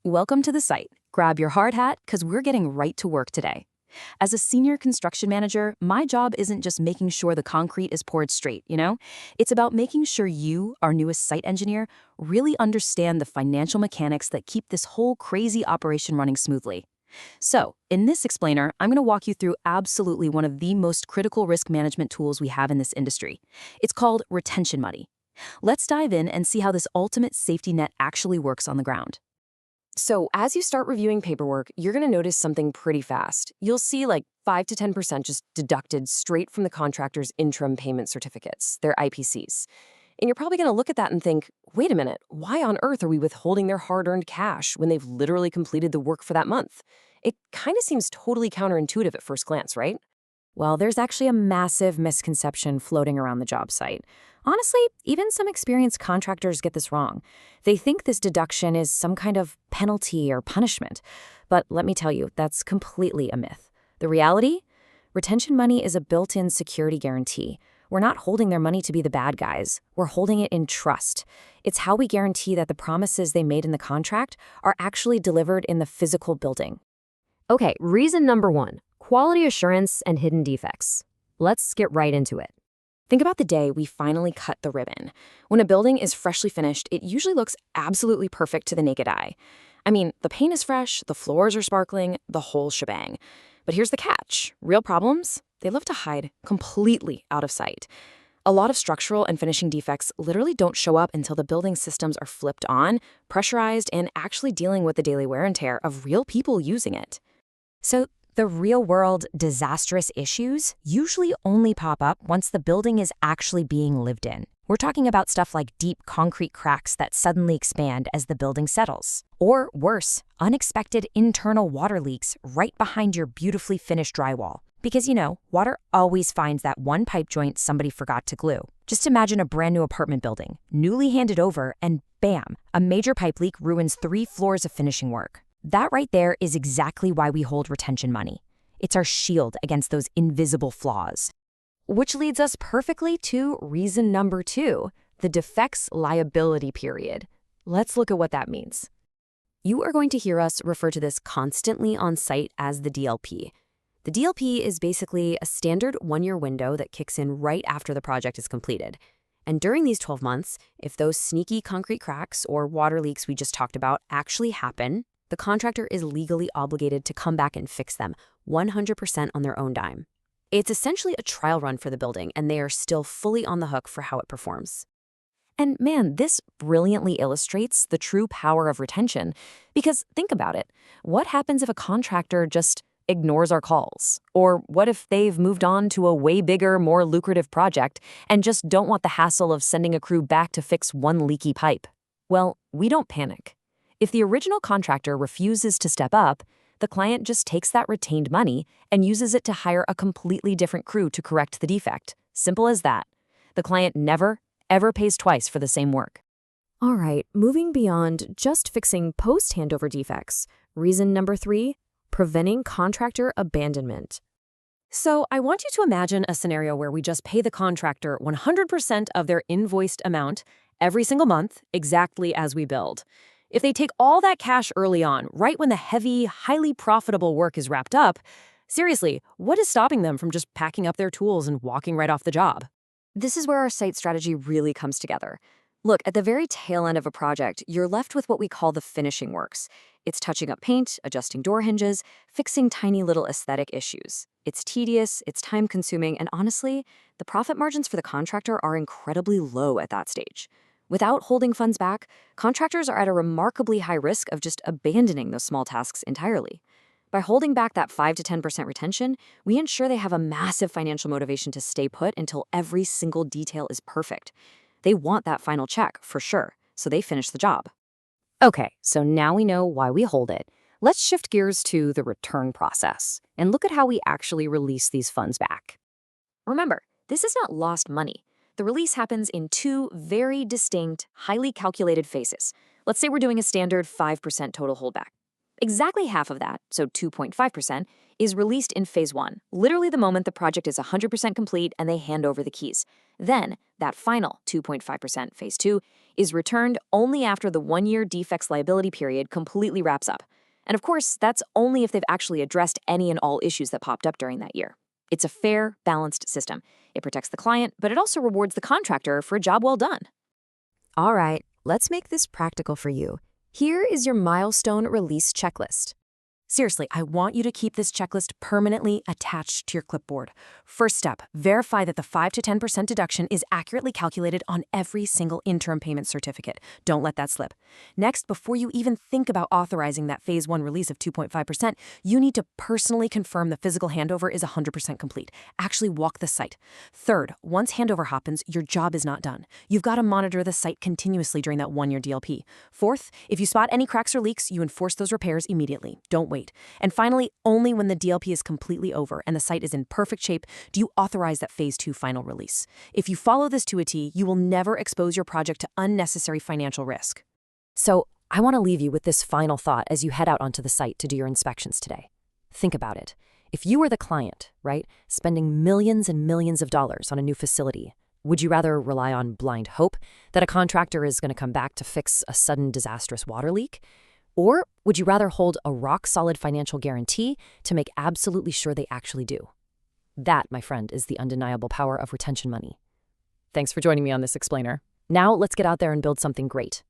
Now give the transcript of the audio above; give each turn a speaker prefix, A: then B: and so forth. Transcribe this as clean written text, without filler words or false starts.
A: Welcome to the site. Grab your hard hat, because we're getting right to work today. As a senior construction manager, my job isn't just making sure the concrete is poured straight, It's about making sure you, our newest site engineer, really understand the financial mechanics that keep this whole crazy operation running smoothly. So, in this explainer, I'm going to walk you through absolutely one of the most critical risk management tools we have in this industry. It's called retention money. Let's dive in and see how this ultimate safety net actually works on the ground.
B: So as you start reviewing paperwork, you're going to notice something pretty fast. You'll see like 5 to 10% just deducted straight from the contractor's interim payment certificates, their IPCs. And you're probably going to look at that and think, wait a minute, why on earth are we withholding their hard-earned cash when they've literally completed the work for that month? It kind of seems totally counterintuitive at first glance, right? Well, there's actually a massive misconception floating around the job site. Honestly, even some experienced contractors get this wrong. They think this deduction is some kind of penalty or punishment. But let me tell you, that's completely a myth. The reality? Retention money is a built-in security guarantee. We're not holding their money to be the bad guys. We're holding it in trust. It's how we guarantee that the promises they made in the contract are actually delivered in the physical building.
C: Okay, reason number 1, quality assurance and hidden defects. Let's get right into it.
B: Think about the day we finally cut the ribbon. When a building is freshly finished, it usually looks absolutely perfect to the naked eye. I mean, the paint is fresh, the floors are sparkling, the whole shebang. But here's the catch. Real problems? They love to hide completely out of sight. A lot of structural and finishing defects literally don't show up until the building systems are flipped on, pressurized, and actually dealing with the daily wear and tear of real people using it.
D: So the real-world disastrous issues usually only pop up once the building is actually being lived in. We're talking about stuff like deep concrete cracks that suddenly expand as the building settles. Or worse, unexpected internal water leaks right behind your beautifully finished drywall. Because, water always finds that one pipe joint somebody forgot to glue. Just imagine a brand new apartment building, newly handed over, and bam, a major pipe leak ruins 3 floors of finishing work. That right there is exactly why we hold retention money. It's our shield against those invisible flaws.
B: Which leads us perfectly to reason number 2, the Defects Liability Period. Let's look at what that means. You are going to hear us refer to this constantly on site as the DLP. The DLP is basically a standard 1-year window that kicks in right after the project is completed. And during these 12 months, if those sneaky concrete cracks or water leaks we just talked about actually happen, the contractor is legally obligated to come back and fix them 100% on their own dime. It's essentially a trial run for the building, and they are still fully on the hook for how it performs. And man, this brilliantly illustrates the true power of retention. Because think about it. What happens if a contractor just ignores our calls? Or what if they've moved on to a way bigger, more lucrative project and just don't want the hassle of sending a crew back to fix one leaky pipe? Well, we don't panic. If the original contractor refuses to step up, the client just takes that retained money and uses it to hire a completely different crew to correct the defect. Simple as that. The client never, ever pays twice for the same work. All right, moving beyond just fixing post-handover defects. Reason number 3, preventing contractor abandonment. So I want you to imagine a scenario where we just pay the contractor 100% of their invoiced amount every single month, exactly as we billed. If they take all that cash early on, right when the heavy, highly profitable work is wrapped up, seriously, what is stopping them from just packing up their tools and walking right off the job? This is where our site strategy really comes together. Look, at the very tail end of a project, you're left with what we call the finishing works. It's touching up paint, adjusting door hinges, fixing tiny little aesthetic issues. It's tedious, it's time-consuming, and honestly, the profit margins for the contractor are incredibly low at that stage. Without holding funds back, contractors are at a remarkably high risk of just abandoning those small tasks entirely. By holding back that 5 to 10% retention, we ensure they have a massive financial motivation to stay put until every single detail is perfect. They want that final check, for sure, so they finish the job. Okay, so now we know why we hold it. Let's shift gears to the return process and look at how we actually release these funds back. Remember, this is not lost money. The release happens in 2 very distinct, highly calculated phases. Let's say we're doing a standard 5% total holdback. Exactly half of that, so 2.5%, is released in Phase 1, literally the moment the project is 100% complete and they hand over the keys. Then, that final 2.5%, Phase 2, is returned only after the 1-year defects liability period completely wraps up. And of course, that's only if they've actually addressed any and all issues that popped up during that year. It's a fair, balanced system. It protects the client, but it also rewards the contractor for a job well done.
C: All right, let's make this practical for you. Here is your milestone release checklist.
D: Seriously, I want you to keep this checklist permanently attached to your clipboard. First step, verify that the 5 to 10% deduction is accurately calculated on every single interim payment certificate. Don't let that slip. Next, before you even think about authorizing that Phase 1 release of 2.5%, you need to personally confirm the physical handover is 100% complete. Actually walk the site. Third, once handover happens, your job is not done. You've got to monitor the site continuously during that 1-year DLP. Fourth, if you spot any cracks or leaks, you enforce those repairs immediately. Don't wait. And finally, only when the DLP is completely over and the site is in perfect shape do you authorize that Phase 2 final release. If you follow this to a T, you will never expose your project to unnecessary financial risk.
C: So, I want to leave you with this final thought as you head out onto the site to do your inspections today. Think about it. If you were the client, right, spending millions and millions of dollars on a new facility, would you rather rely on blind hope that a contractor is going to come back to fix a sudden disastrous water leak? Or would you rather hold a rock-solid financial guarantee to make absolutely sure they actually do? That, my friend, is the undeniable power of retention money. Thanks for joining me on this explainer. Now let's get out there and build something great.